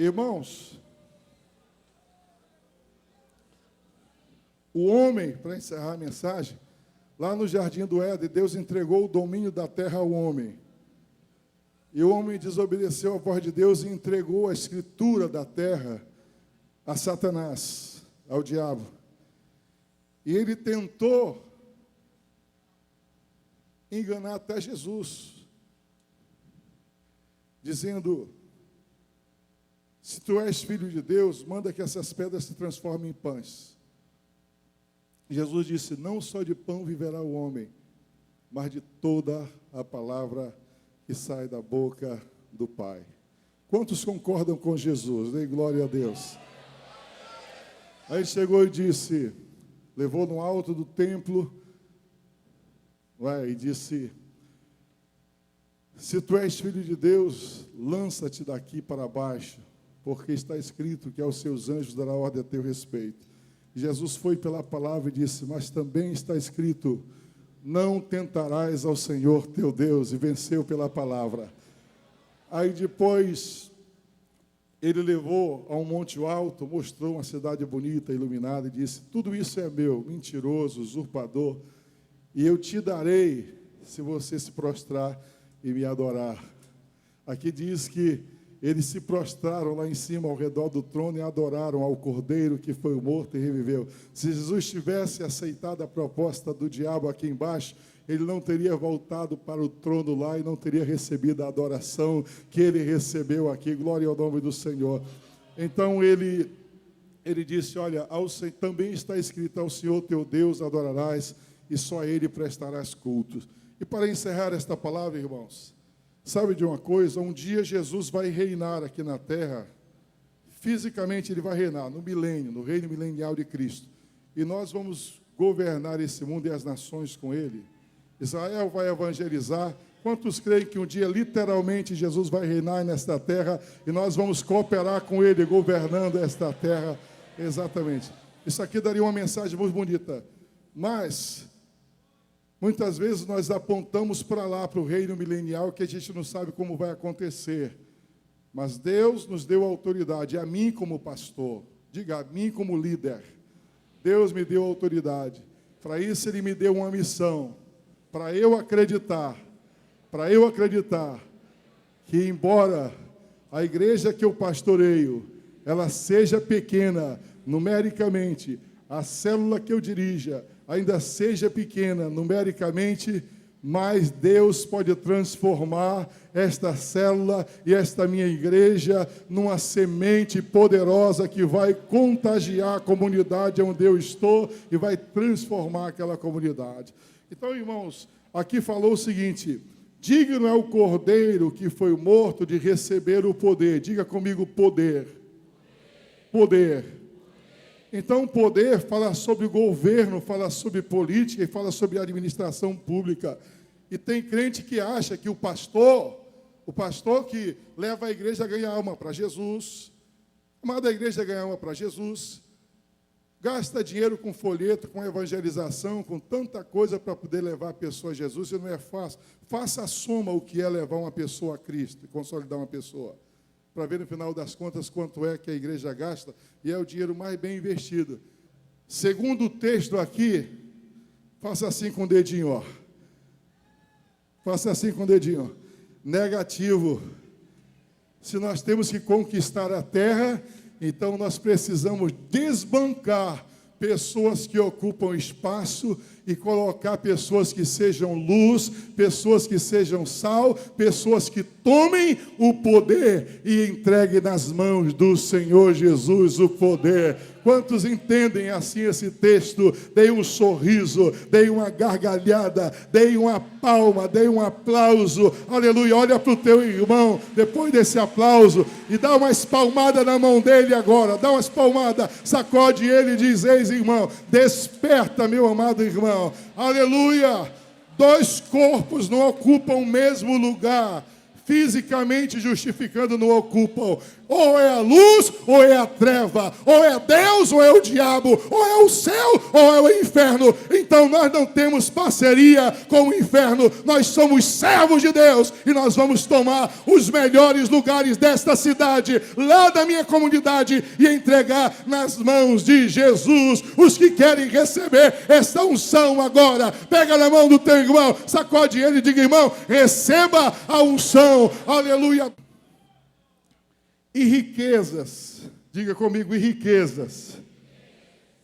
Irmãos, o homem, para encerrar a mensagem, lá no jardim do Éden, Deus entregou o domínio da terra ao homem. E o homem desobedeceu a voz de Deus e entregou a escritura da terra a Satanás, ao diabo. E ele tentou enganar até Jesus, dizendo: se tu és filho de Deus, manda que essas pedras se transformem em pães. Jesus disse: não só de pão viverá o homem, mas de toda a palavra que sai da boca do Pai. Quantos concordam com Jesus? Dê glória a Deus. Aí chegou e disse, levou no alto do templo, e disse: se tu és filho de Deus, lança-te daqui para baixo, porque está escrito que aos seus anjos dará ordem a teu respeito. Jesus foi pela palavra e disse: mas também está escrito, não tentarás ao Senhor teu Deus, e venceu pela palavra. Aí depois, ele levou a um monte alto, mostrou uma cidade bonita, iluminada, e disse: tudo isso é meu, mentiroso, usurpador, e eu te darei, se você se prostrar e me adorar. Aqui diz que eles se prostraram lá em cima, ao redor do trono, e adoraram ao Cordeiro que foi morto e reviveu. Se Jesus tivesse aceitado a proposta do diabo aqui embaixo, ele não teria voltado para o trono lá e não teria recebido a adoração que ele recebeu aqui. Glória ao nome do Senhor. Então ele disse: olha, também está escrito, ao Senhor teu Deus adorarás, e só a ele prestarás cultos. E para encerrar esta palavra, irmãos, sabe de uma coisa? Um dia Jesus vai reinar aqui na terra. Fisicamente ele vai reinar no milênio, no reino milenial de Cristo. E nós vamos governar esse mundo e as nações com ele. Israel vai evangelizar. Quantos creem que um dia, literalmente, Jesus vai reinar nesta terra e nós vamos cooperar com ele, governando esta terra? Exatamente. Isso aqui daria uma mensagem muito bonita. Mas muitas vezes nós apontamos para lá, para o reino milenial, que a gente não sabe como vai acontecer. Mas Deus nos deu autoridade, a mim como pastor, diga, a mim como líder. Deus me deu autoridade. Para isso ele me deu uma missão, para eu acreditar que, embora a igreja que eu pastoreio, ela seja pequena numericamente, a célula que eu dirija ainda seja pequena numericamente, mas Deus pode transformar esta célula e esta minha igreja numa semente poderosa que vai contagiar a comunidade onde eu estou e vai transformar aquela comunidade. Então, irmãos, aqui falou o seguinte: digno é o Cordeiro que foi morto de receber o poder. Diga comigo, poder. Poder. Então, poder fala sobre governo, fala sobre política e fala sobre administração pública. E tem crente que acha que o pastor que leva a igreja a ganhar alma para Jesus, amada, a igreja ganhar alma para Jesus, gasta dinheiro com folheto, com evangelização, com tanta coisa para poder levar a pessoa a Jesus, e não é fácil. Faça a soma o que é levar uma pessoa a Cristo, e consolidar uma pessoa, para ver no final das contas quanto é que a igreja gasta, e é o dinheiro mais bem investido. Segundo o texto aqui, faça assim com o dedinho, ó. Faça assim com o dedinho, ó. Negativo. Se nós temos que conquistar a terra, então nós precisamos desbancar pessoas que ocupam espaço e colocar pessoas que sejam luz, pessoas que sejam sal, pessoas que tomem o poder e entreguem nas mãos do Senhor Jesus o poder. Quantos entendem assim esse texto? Dei um sorriso, dei uma gargalhada, dei uma palma, dei um aplauso. Aleluia, olha para o teu irmão, depois desse aplauso, e dá uma espalmada na mão dele agora. Dá uma espalmada, sacode ele e diz: eis, irmão, desperta, meu amado irmão. Aleluia, dois corpos não ocupam o mesmo lugar. fisicamente justificando não ocupam. Ou é a luz, ou é a treva. Ou é Deus, ou é o diabo. Ou é o céu, ou é o inferno. Então nós não temos parceria com o inferno. Nós somos servos de Deus. E nós vamos tomar os melhores lugares desta cidade, lá da minha comunidade, e entregar nas mãos de Jesus. Os que querem receber esta unção agora, pega na mão do teu irmão, sacode ele e diga: irmão, receba a unção. Aleluia. E riquezas, diga comigo, e riquezas.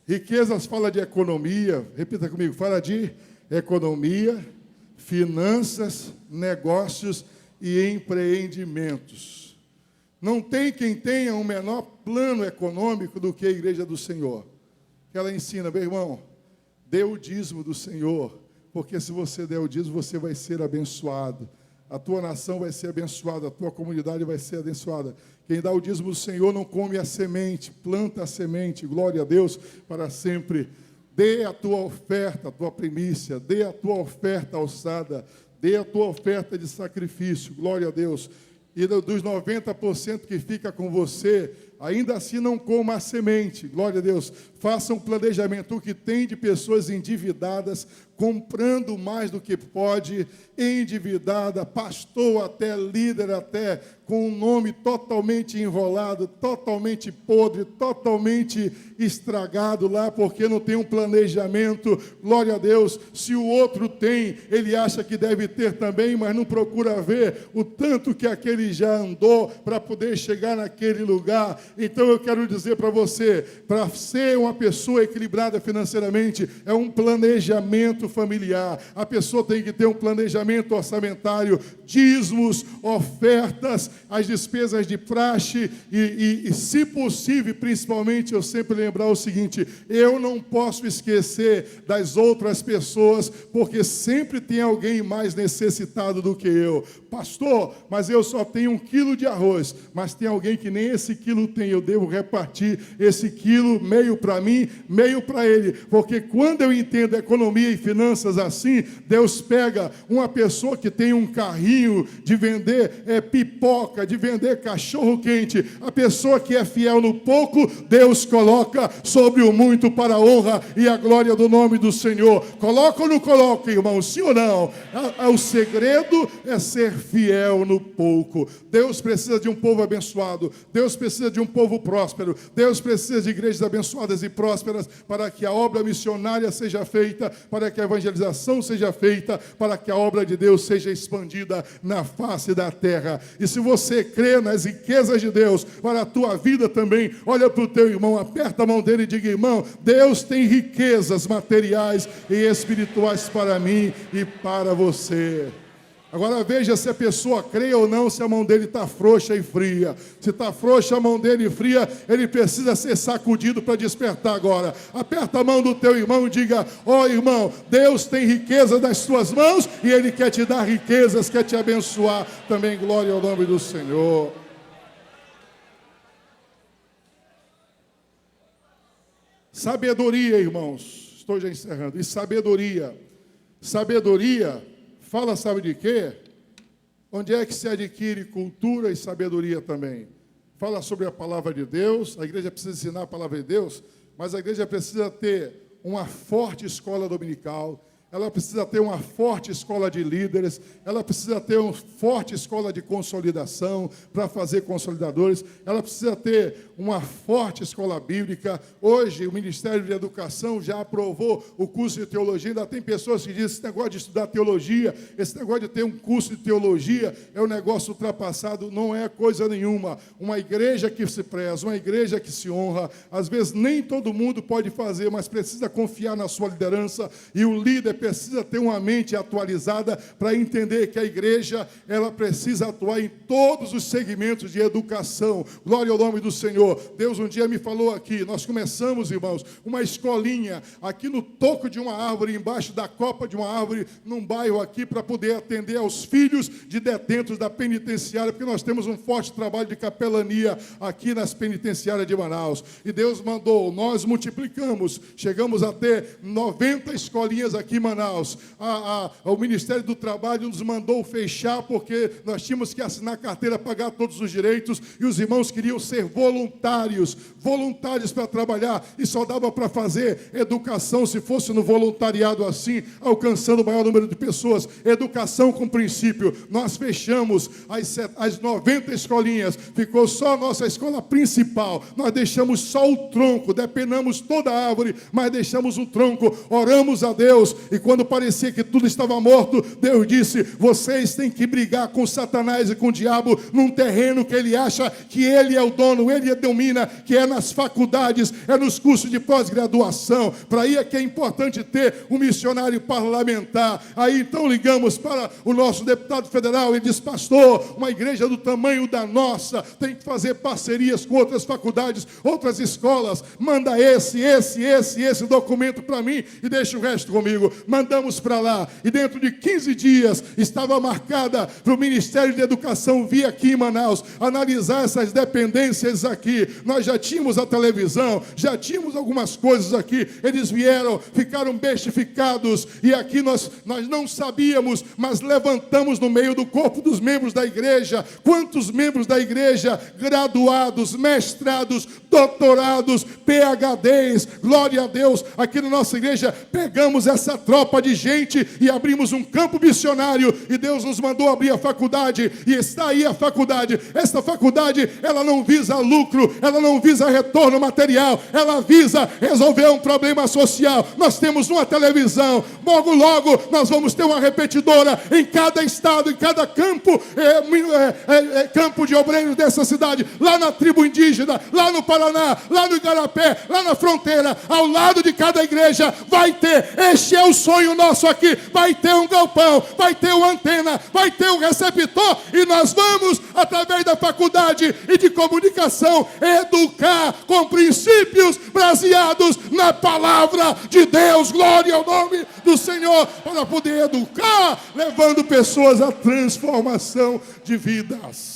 Riquezas fala de economia, repita comigo, fala de economia, finanças, negócios e empreendimentos. Não tem quem tenha um menor plano econômico do que a igreja do Senhor. Que ela ensina, meu irmão, dê o dízimo do Senhor, porque se você der o dízimo, você vai ser abençoado. A tua nação vai ser abençoada, a tua comunidade vai ser abençoada. Quem dá o dízimo do Senhor não come a semente, planta a semente, glória a Deus, para sempre. Dê a tua oferta, a tua primícia, dê a tua oferta alçada, dê a tua oferta de sacrifício, glória a Deus. E dos 90% que fica com você, ainda assim não coma a semente, glória a Deus. Faça um planejamento. O que tem de pessoas endividadas, comprando mais do que pode, endividada, pastor até, líder até, com um nome totalmente enrolado, totalmente podre, totalmente estragado lá, porque não tem um planejamento, glória a Deus. Se o outro tem, ele acha que deve ter também, mas não procura ver o tanto que aquele já andou para poder chegar naquele lugar. Então eu quero dizer para você, para ser uma pessoa equilibrada financeiramente, é um planejamento familiar. A pessoa tem que ter um planejamento orçamentário, dízimos, ofertas, as despesas de praxe e se possível, principalmente, eu sempre lembrar o seguinte: eu não posso esquecer das outras pessoas, porque sempre tem alguém mais necessitado do que eu. Pastor, mas eu só tenho 1 quilo de arroz, mas tem alguém que nem esse quilo tem, eu devo repartir esse quilo, meio para mim, meio para ele, porque quando eu entendo economia e finanças assim, Deus pega uma pessoa que tem um carrinho de vender pipoca, de vender cachorro quente, a pessoa que é fiel no pouco, Deus coloca sobre o muito para a honra e a glória do nome do Senhor. Coloca ou não coloca, irmão? Sim ou não? O segredo é ser fiel no pouco. Deus precisa de um povo abençoado, Deus precisa de um povo próspero, Deus precisa de igrejas abençoadas e prósperas, para que a obra missionária seja feita, para que a evangelização seja feita, para que a obra de Deus seja expandida na face da terra. E se você crê nas riquezas de Deus para a tua vida também, olha para o teu irmão, aperta a mão dele e diga: irmão, Deus tem riquezas materiais e espirituais para mim e para você. Agora veja se a pessoa crê ou não, se a mão dele está frouxa e fria. Se está frouxa a mão dele e fria, ele precisa ser sacudido para despertar agora. Aperta a mão do teu irmão e diga: ó irmão, Deus tem riqueza nas tuas mãos e Ele quer te dar riquezas, quer te abençoar também. Glória ao nome do Senhor. Sabedoria, irmãos. Estou já encerrando. E sabedoria. Sabedoria... fala, sabe de quê? Onde é que se adquire cultura e sabedoria também? Fala sobre a palavra de Deus. A igreja precisa ensinar a palavra de Deus, mas a igreja precisa ter uma forte escola dominical, ela precisa ter uma forte escola de líderes, ela precisa ter uma forte escola de consolidação para fazer consolidadores, ela precisa ter uma forte escola bíblica. Hoje o Ministério de Educação já aprovou o curso de teologia. Ainda tem pessoas que dizem: esse negócio de estudar teologia, esse negócio de ter um curso de teologia é um negócio ultrapassado. Não é coisa nenhuma. Uma igreja que se preza, uma igreja que se honra, às vezes nem todo mundo pode fazer, mas precisa confiar na sua liderança, e o líder precisa ter uma mente atualizada para entender que a igreja, ela precisa atuar em todos os segmentos de educação. Glória ao nome do Senhor. Deus um dia me falou aqui, nós começamos, irmãos, uma escolinha aqui no toco de uma árvore, embaixo da copa de uma árvore, num bairro aqui, para poder atender aos filhos de detentos da penitenciária, porque nós temos um forte trabalho de capelania aqui nas penitenciárias de Manaus. E Deus mandou, nós multiplicamos, chegamos a ter 90 escolinhas aqui em Manaus. Manaus, o Ministério do Trabalho nos mandou fechar porque nós tínhamos que assinar carteira, pagar todos os direitos, e os irmãos queriam ser voluntários para trabalhar, e só dava para fazer educação se fosse no voluntariado assim, alcançando o maior número de pessoas, educação com princípio. Nós fechamos as 90 escolinhas, ficou só a nossa escola principal, nós deixamos só o tronco, depenamos toda a árvore, mas deixamos um tronco, oramos a Deus, e quando parecia que tudo estava morto, Deus disse: vocês têm que brigar com Satanás e com o diabo num terreno que ele acha que ele é o dono, ele domina, que é nas faculdades, é nos cursos de pós-graduação. Para aí é que é importante ter um missionário parlamentar. Aí então ligamos para o nosso deputado federal, ele diz: pastor, uma igreja do tamanho da nossa tem que fazer parcerias com outras faculdades, outras escolas, manda esse documento para mim e deixa o resto comigo. Mandamos para lá, e dentro de 15 dias estava marcada para o Ministério de Educação vir aqui em Manaus, analisar essas dependências aqui. Nós já tínhamos a televisão, já tínhamos algumas coisas aqui, eles vieram, ficaram bestificados, e aqui nós não sabíamos, mas levantamos no meio do corpo dos membros da igreja. Quantos membros da igreja, graduados, mestrados, doutorados, PhDs, glória a Deus, aqui na nossa igreja, pegamos essa tropa de gente e abrimos um campo missionário, e Deus nos mandou abrir a faculdade, e está aí a faculdade. Esta faculdade, ela não visa lucro, ela não visa retorno material, ela visa resolver um problema social. Nós temos uma televisão, logo nós vamos ter uma repetidora em cada estado, em cada campo, campo de obreiros dessa cidade, lá na tribo indígena, lá no Paraná, lá no Igarapé, lá na fronteira, ao lado de cada igreja, vai ter. Este é o sonho nosso aqui, vai ter um galpão, vai ter uma antena, vai ter um receptor, e nós vamos, através da faculdade e de comunicação, educar com princípios baseados na palavra de Deus. Glória ao nome do Senhor, para poder educar, levando pessoas à transformação de vidas.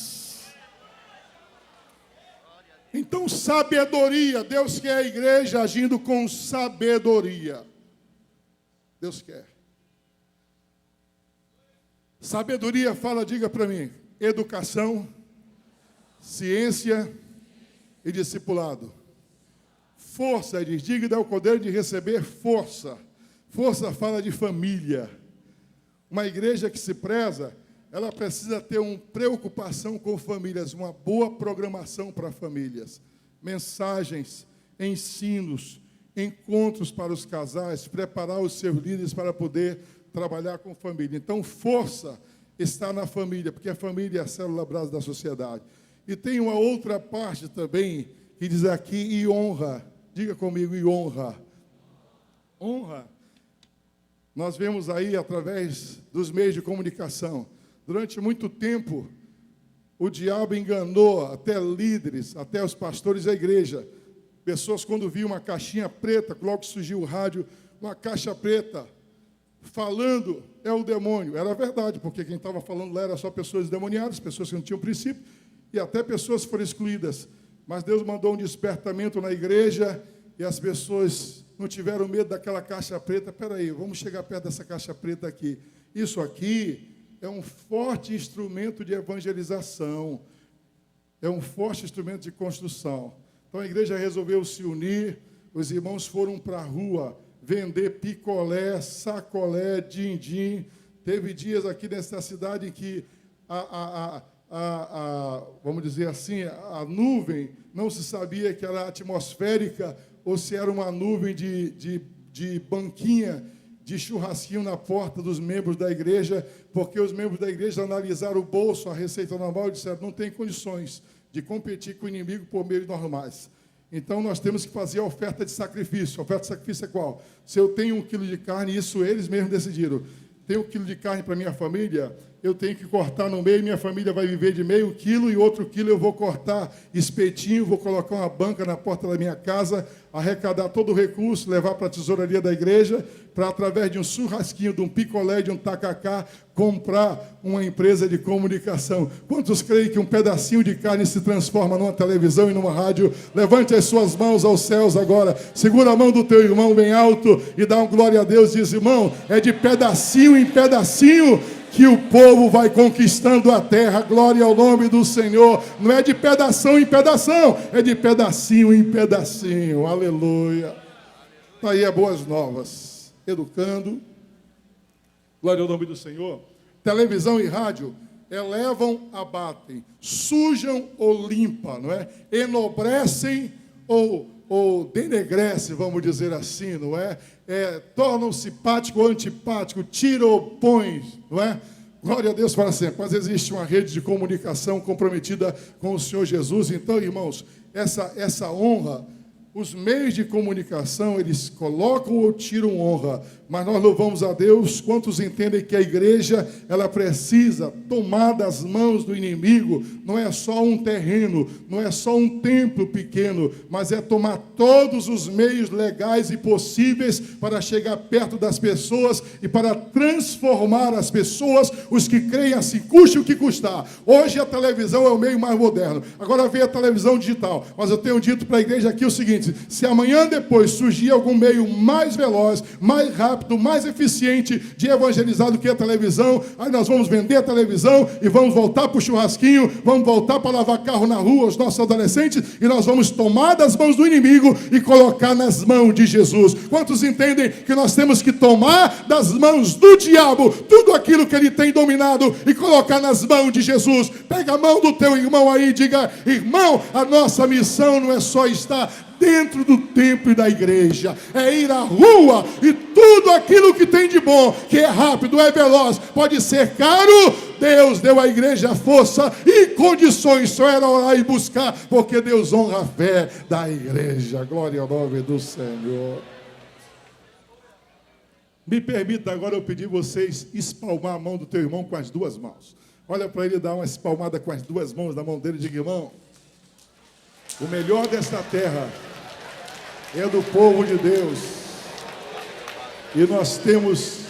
Então, sabedoria, Deus quer a igreja agindo com sabedoria. Deus quer. Sabedoria fala, diga para mim, educação, ciência e discipulado. Força, diz, digno é o poder de receber força. Força fala de família. Uma igreja que se preza, ela precisa ter uma preocupação com famílias, uma boa programação para famílias. Mensagens, ensinos, encontros para os casais, preparar os seus líderes para poder trabalhar com família. Então, força está na família, porque a família é a célula base da sociedade. E tem uma outra parte também, que diz aqui, e honra. Diga comigo, e honra. Honra. Nós vemos aí, através dos meios de comunicação, durante muito tempo, o diabo enganou até líderes, até os pastores da igreja. Pessoas, quando viam uma caixinha preta, logo surgiu o rádio, uma caixa preta, falando, é o demônio. Era verdade, porque quem estava falando lá era só pessoas endemoniadas, pessoas que não tinham princípio, e até pessoas foram excluídas. Mas Deus mandou um despertamento na igreja, e as pessoas não tiveram medo daquela caixa preta. Espera aí, vamos chegar perto dessa caixa preta aqui. Isso aqui é um forte instrumento de evangelização, é um forte instrumento de construção. Então a igreja resolveu se unir, os irmãos foram para a rua vender picolé, sacolé, din-din. Teve dias aqui nessa cidade em que vamos dizer assim, a nuvem não se sabia que era atmosférica ou se era uma nuvem de banquinha, de churrasquinho na porta dos membros da igreja, porque os membros da igreja analisaram o bolso, a receita normal, e disseram: não tem condições de competir com o inimigo por meios normais. Então, nós temos que fazer a oferta de sacrifício. A oferta de sacrifício é qual? Se eu tenho 1 quilo de carne, isso eles mesmos decidiram. Tenho 1 quilo de carne para minha família, eu tenho que cortar no meio, minha família vai viver de meio quilo e outro quilo eu vou cortar espetinho, vou colocar uma banca na porta da minha casa, arrecadar todo o recurso, levar para a tesouraria da igreja, para através de um churrasquinho, de um picolé, de um tacacá, comprar uma empresa de comunicação. Quantos creem que um pedacinho de carne se transforma numa televisão e numa rádio? Levante as suas mãos aos céus agora, segura a mão do teu irmão bem alto e dá um glória a Deus, diz: irmão, é de pedacinho em pedacinho que o povo vai conquistando a terra. Glória ao nome do Senhor. Não é de pedação em pedação, é de pedacinho em pedacinho. Aleluia. Está aí as boas novas. Educando. Glória ao nome do Senhor. Televisão e rádio elevam, abatem, sujam ou limpam, não é? Enobrecem ou denegrecem, vamos dizer assim, não é? Tornam simpático ou antipático, tiram ou põem, não é? Glória a Deus para sempre. Mas existe uma rede de comunicação comprometida com o Senhor Jesus. Então, irmãos, essa honra, os meios de comunicação, eles colocam ou tiram honra, mas nós louvamos a Deus. Quantos entendem que a igreja, ela precisa tomar das mãos do inimigo? Não é só um terreno, não é só um templo pequeno, mas é tomar todos os meios legais e possíveis para chegar perto das pessoas e para transformar as pessoas, os que creem assim, custe o que custar. Hoje a televisão é o meio mais moderno, agora vem a televisão digital, mas eu tenho dito para a igreja aqui o seguinte: se amanhã depois surgir algum meio mais veloz, mais rápido, mais eficiente de evangelizar do que a televisão, aí nós vamos vender a televisão e vamos voltar para o churrasquinho, vamos voltar para lavar carro na rua, os nossos adolescentes, e nós vamos tomar das mãos do inimigo e colocar nas mãos de Jesus. Quantos entendem que nós temos que tomar das mãos do diabo tudo aquilo que ele tem dominado e colocar nas mãos de Jesus? Pega a mão do teu irmão aí e diga: irmão, a nossa missão não é só estar dentro do templo e da igreja, é ir à rua e tudo aquilo que tem de bom, que é rápido, é veloz, pode ser caro. Deus deu à igreja força e condições, só era orar e buscar, porque Deus honra a fé da igreja. Glória ao nome do Senhor. Me permita agora eu pedir vocês espalmar a mão do teu irmão com as duas mãos. Olha para ele, dar uma espalmada com as duas mãos na mão dele e diga: irmão, o melhor desta terra é do povo de Deus, e nós temos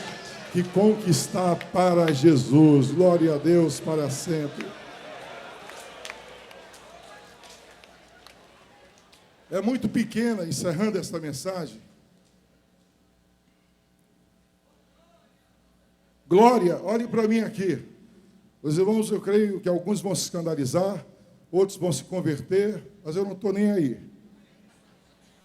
que conquistar para Jesus. Glória a Deus para sempre. É muito pequena, encerrando esta mensagem. Glória, olhe para mim aqui. Os irmãos, eu creio que alguns vão se escandalizar, outros vão se converter, mas eu não estou nem aí.